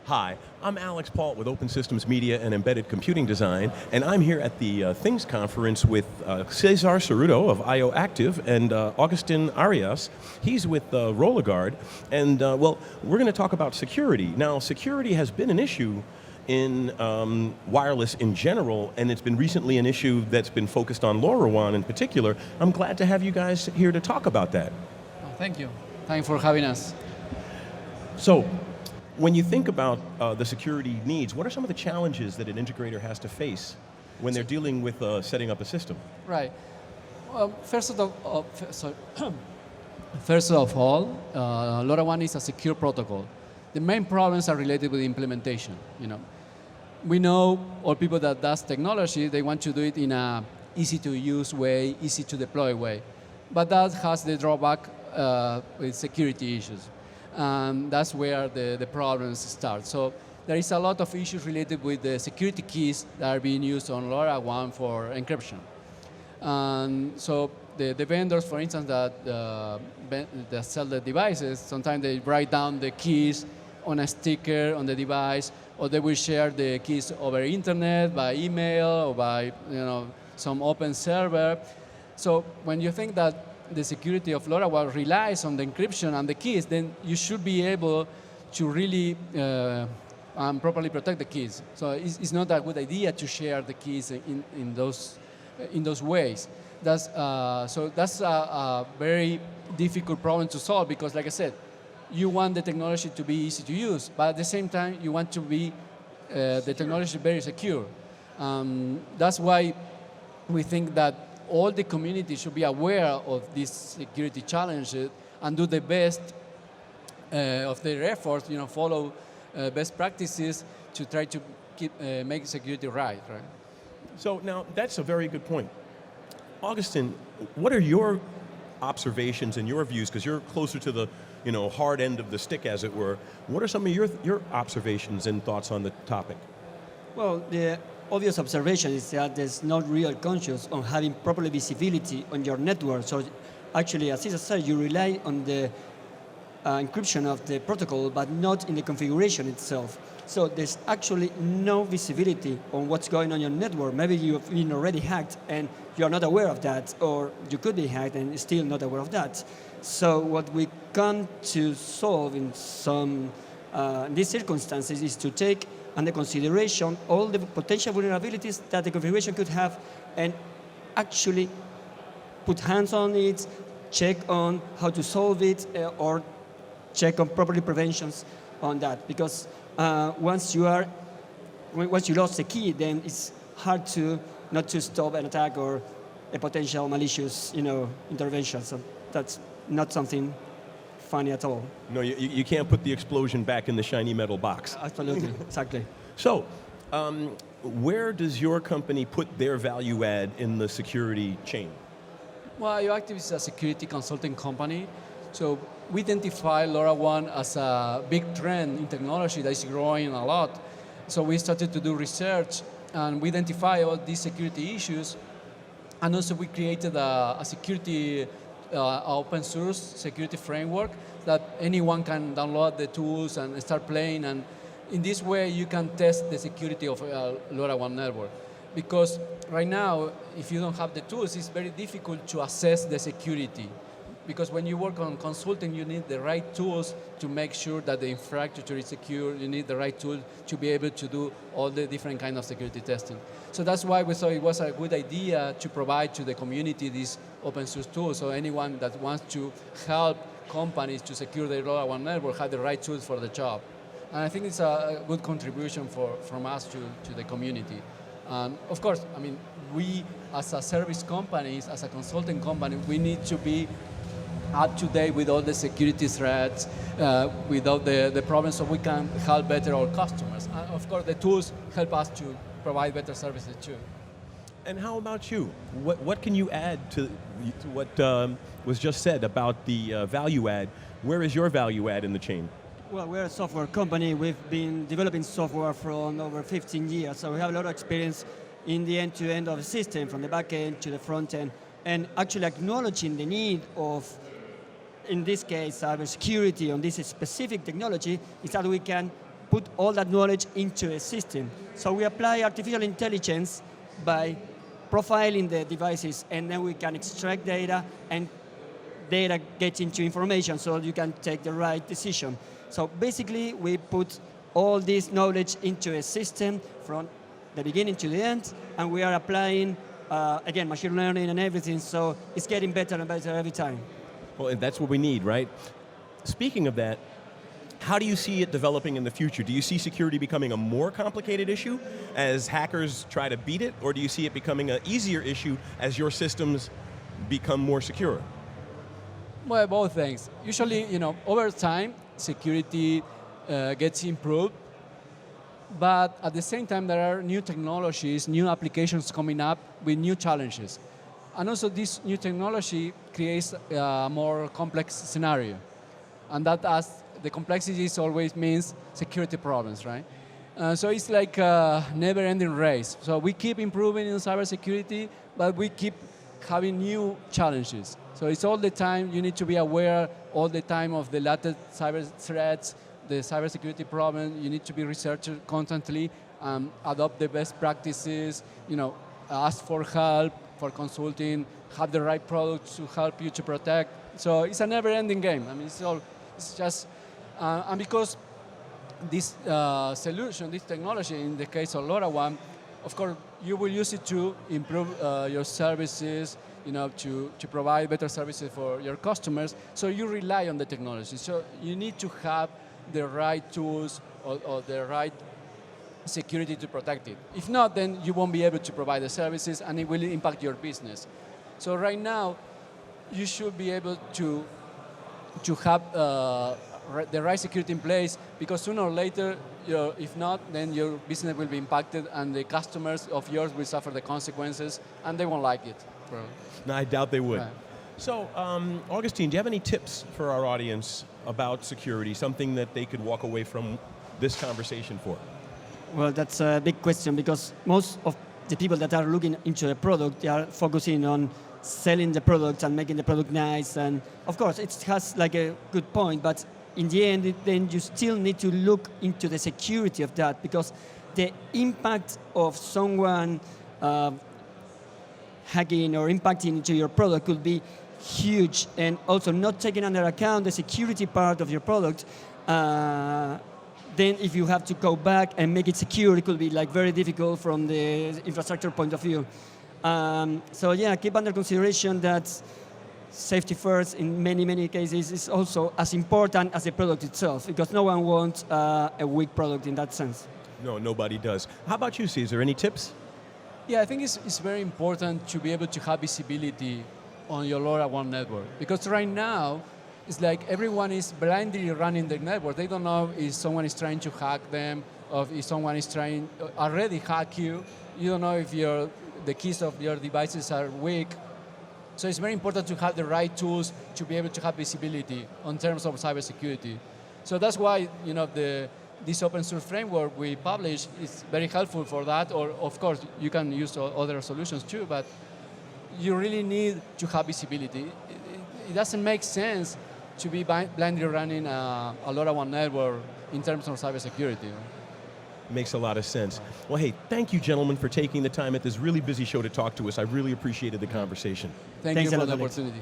Hi, I'm Alex Paul with Open Systems Media and Embedded Computing Design, and I'm here at the Things Conference with Cesar Cerrudo of IOActive and Agustin Arias. He's with RollerGuard, and well, we're going to talk about security. Now, security has been an issue in wireless in general, and it's been recently an issue that's been focused on LoRaWAN in particular. I'm glad to have you guys here to talk about that. Oh, thank you. Thanks for having us. So, when you think about the security needs, what are some of the challenges that an integrator has to face when they're dealing with setting up a system? Right. Well, first of all, LoRaWAN is a secure protocol. The main problems are related with implementation. We know all people that does technology, they want to do it in a easy to use way, easy to deploy way, but that has the drawback with security issues. That's where the problems start. So there is a lot of issues related with the security keys that are being used on LoRaWAN for encryption. So the vendors, for instance, that sell the devices, sometimes they write down the keys on a sticker on the device, or they will share the keys over internet, by email, or by some open server. So when you think that the security of LoRaWAN relies on the encryption and the keys, then you should be able to really properly protect the keys. So it's not a good idea to share the keys in those ways. That's a very difficult problem to solve because, like I said, you want the technology to be easy to use, but at the same time, you want to be the technology very secure. That's why we think that all the community should be aware of these security challenges and do the best of their efforts, follow best practices to try to make security right. So now, that's a very good point. Augustin, what are your observations and your views, because you're closer to the hard end of the stick, as it were. What are some of your observations and thoughts on the topic? Well, the obvious observation is that there's not real conscious on having proper visibility on your network. So actually, as Cesar said, you rely on the encryption of the protocol, but not in the configuration itself. So there's actually no visibility on what's going on your network. Maybe you've been already hacked and you're not aware of that, or you could be hacked and still not aware of that. So what we come to solve in these circumstances is to take under consideration all the potential vulnerabilities that the configuration could have and actually put hands on it, check on how to solve it, or check on properly preventions on that. Because once you lost the key, then it's hard not to stop an attack or a potential malicious intervention. So that's not something funny at all. No, you can't put the explosion back in the shiny metal box. Absolutely, exactly. So, where does your company put their value add in the security chain? Well, IOActive is a security consulting company. So we identify LoRaWAN as a big trend in technology that is growing a lot. So we started to do research and we identify all these security issues. And also we created a security open source security framework that anyone can download the tools and start playing. And in this way, you can test the security of a LoRaWAN network. Because right now, if you don't have the tools, it's very difficult to assess the security. Because when you work on consulting, you need the right tools to make sure that the infrastructure is secure. You need the right tool to be able to do all the different kinds of security testing. So that's why we thought it was a good idea to provide to the community these open source tools. So anyone that wants to help companies to secure their LoRaWAN network have the right tools for the job. And I think it's a good contribution from us to the community. And of course, I mean, we as a service companies, as a consulting company, we need to be up to date with all the security threats, with all the problems, so we can help better our customers. And of course, the tools help us to provide better services too. And how about you? What can you add to what was just said about the value add? Where is your value add in the chain? Well, we're a software company. We've been developing software for over 15 years, so we have a lot of experience in the end-to-end of the system, from the back end to the front end, and actually acknowledging the need of, in this case, cybersecurity on this specific technology, is that we can put all that knowledge into a system. So we apply artificial intelligence by profiling the devices, and then we can extract data, and data gets into information so you can take the right decision. So basically, we put all this knowledge into a system from the beginning to the end, and we are applying, again, machine learning and everything, so it's getting better and better every time. Well, and that's what we need, right? Speaking of that, how do you see it developing in the future? Do you see security becoming a more complicated issue as hackers try to beat it, or do you see it becoming an easier issue as your systems become more secure? Well, both things. Usually, over time, security gets improved, but at the same time, there are new technologies, new applications coming up with new challenges. And also, this new technology creates a more complex scenario. And that, as the complexities always means security problems, right? So it's like a never-ending race. So we keep improving in cybersecurity, but we keep having new challenges. So it's all the time, you need to be aware all the time of the latest cyber threats, the cybersecurity problem. You need to be researching constantly, adopt the best practices, ask for help, for consulting, have the right products to help you to protect. So it's a never-ending game. I mean, it's just, and because this solution, this technology, in the case of LoRaWAN, of course, you will use it to improve your services, to provide better services for your customers. So you rely on the technology. So you need to have the right tools or the right security to protect it. If not, then you won't be able to provide the services, and it will impact your business. So right now, you should be able to have the right security in place, because sooner or later, if not, then your business will be impacted, and the customers of yours will suffer the consequences, and they won't like it. No, I doubt they would. Right. So, Agustin, do you have any tips for our audience about security, something that they could walk away from this conversation for? Well, that's a big question, because most of the people that are looking into a product, they are focusing on selling the product and making the product nice. And of course, it has like a good point, but in the end, then you still need to look into the security of that, because the impact of someone hacking or impacting into your product could be huge, and also not taking under account the security part of your product. Then if you have to go back and make it secure, it could be like very difficult from the infrastructure point of view. So yeah, keep under consideration that safety first in many, many cases is also as important as the product itself, because no one wants a weak product in that sense. No, nobody does. How about you, Cesar? Any tips? Yeah, I think it's very important to be able to have visibility on your LoRaWAN network, because right now, it's like everyone is blindly running the network. They don't know if someone is trying to hack them, or if someone is trying already hack you. You don't know if the keys of your devices are weak. So it's very important to have the right tools to be able to have visibility on terms of cybersecurity. So that's why this open source framework we publish is very helpful for that. Or of course you can use other solutions too, but you really need to have visibility. It doesn't make sense to be blindly running a LoRaWAN network in terms of cybersecurity. Makes a lot of sense. Well, hey, thank you, gentlemen, for taking the time at this really busy show to talk to us. I really appreciated the conversation. Thank you Thanks a for lot, the Alex. opportunity.